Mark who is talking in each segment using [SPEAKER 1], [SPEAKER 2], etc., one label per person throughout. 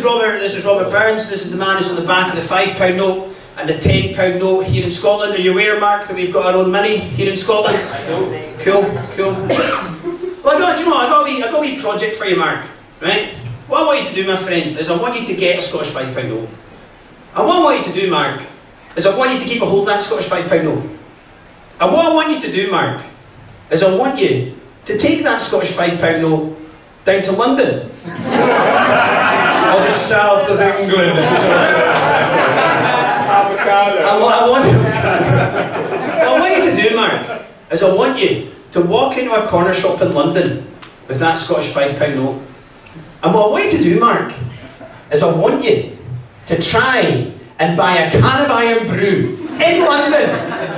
[SPEAKER 1] Robert Burns. This is the man who's on the back of the £5 note and the £10 note here in Scotland. Are you aware, Mark, that we've got our own money here in Scotland? Cool. Well, I got a wee project for you, Mark. Right? What I want you to do, my friend, is I want you to get a Scottish £5 note. And what I want you to do, Mark, is I want you to keep a hold of that Scottish £5 note. And what I want you to do, Mark, is I want you to take that Scottish £5 note down to London. Or the south of England. Avocado. What I want you to do, Mark, is I want you to walk into a corner shop in London with that Scottish £5 note. And what I want you to do, Mark, is I want you to try and buy a can of iron brew in London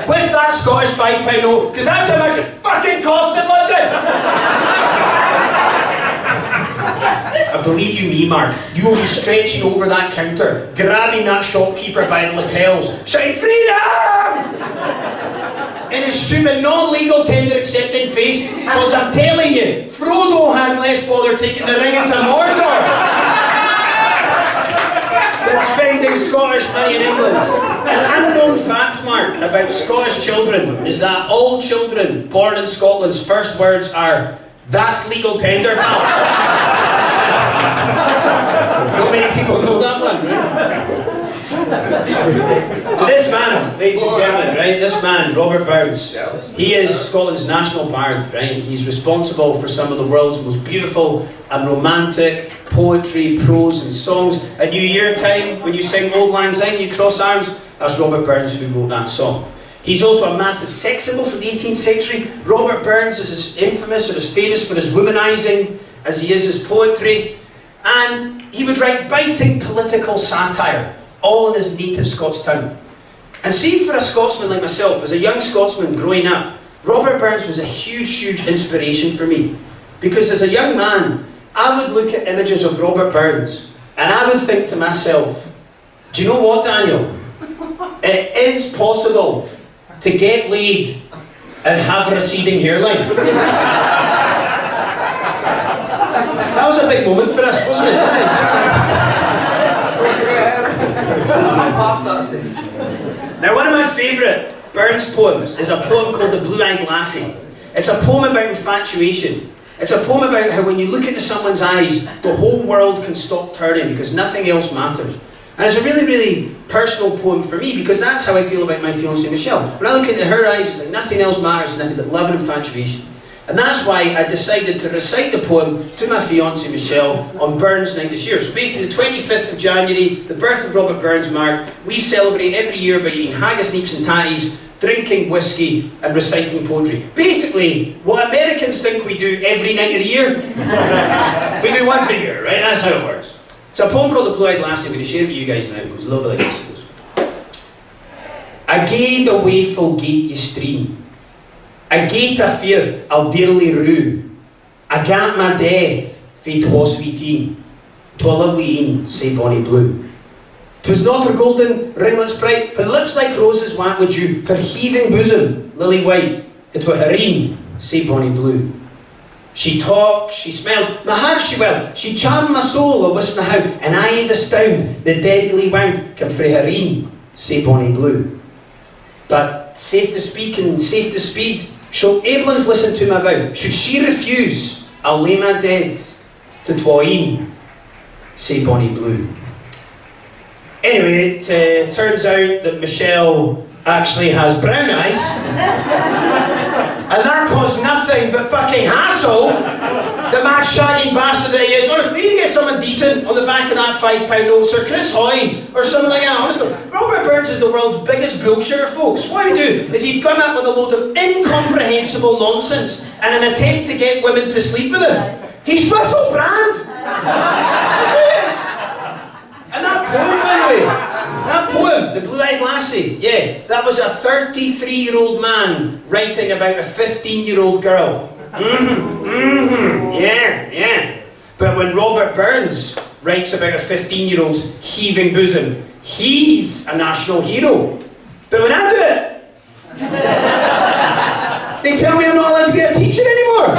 [SPEAKER 1] with that Scottish £5 note, because that's how much it fucking costs in London! I believe you me, Mark, you will be stretching over that counter, grabbing that shopkeeper by the lapels, shouting, "Freedom!" in his stupid, non-legal, tender-accepting face, because I'm telling you, Frodo had less bother taking the ring into Mordor than spending Scottish money in England. An unknown fact, Mark, about Scottish children is that all children born in Scotland's first words are, "That's legal tender, pal." Not many people know that one, right? This man, ladies and gentlemen, right, this man, Robert Burns, he is Scotland's national bard, right? He's responsible for some of the world's most beautiful and romantic poetry, prose and songs. At New Year time, when you sing Old Lang Syne, you cross arms, that's Robert Burns who wrote that song. He's also a massive sex symbol for the 18th century. Robert Burns is as infamous or as famous for his womanising as he is his poetry. And he would write biting political satire, all in his native Scots tongue. And see, for a Scotsman like myself, as a young Scotsman growing up, Robert Burns was a huge inspiration for me. Because as a young man, I would look at images of Robert Burns, and I would think to myself, do you know what, Daniel? It is possible to get laid and have a receding hairline. That was a big moment for us, wasn't it? Now, one of my favourite Burns poems is a poem called The Blue-Eyed Lassie. It's a poem about infatuation. It's a poem about how when you look into someone's eyes, the whole world can stop turning because nothing else matters. And it's a really personal poem for me because that's how I feel about my fiancée Michelle. When I look into her eyes, it's like nothing else matters, nothing but love and infatuation. And that's why I decided to recite the poem to my fiancée Michelle on Burns Night this year. So basically the 25th of January, the birth of Robert Burns, Mark, we celebrate every year by eating haggis, neeps and tatties, drinking whiskey and reciting poetry. Basically, what Americans think we do every night of the year, we do once a year, right? That's how it works. It's a poem called The Blue-Eyed Lassie. I'm going to share it with you guys now. It goes a little bit like this. I gaed a waeful gate ye stream. I gate a fear I'll dearly rue. I gat my death fae twas wee teen. To a lovely een, say bonny blue. 'Twas not her golden ringlets bright, her lips like roses wat with dew, her heaving bosom lily white. It were her een, say bonny blue. She talked, she smelled, my heart she welled, she charmed my soul, I wist na how, and I the stound, the deadly wound, come frae her een, say bonny blue. But safe to speak and safe to speed, shall aiblins listen to my vow? Should she refuse, I'll lay my dead to twa een, say bonny blue. Anyway, it turns out that Michelle actually has brown eyes. And that caused nothing but fucking hassle. The mad shaggy bastard that he is. Or if we need to get someone decent on the back of that £5 note, Sir Chris Hoy, or something like that, honestly. Robert Burns is the world's biggest bullshitter, folks. What he do is he'd come up with a load of incomprehensible nonsense in an attempt to get women to sleep with him. He's Russell Brand! That's who he is! And that poem, by the way, that poem, The Blue-Eyed Lassie, yeah, that was a 33-year-old man writing about a 15-year-old girl. Yeah. But when Robert Burns writes about a 15-year-old's heaving bosom, he's a national hero. But when I do it, they tell me I'm not allowed to be a teacher anymore.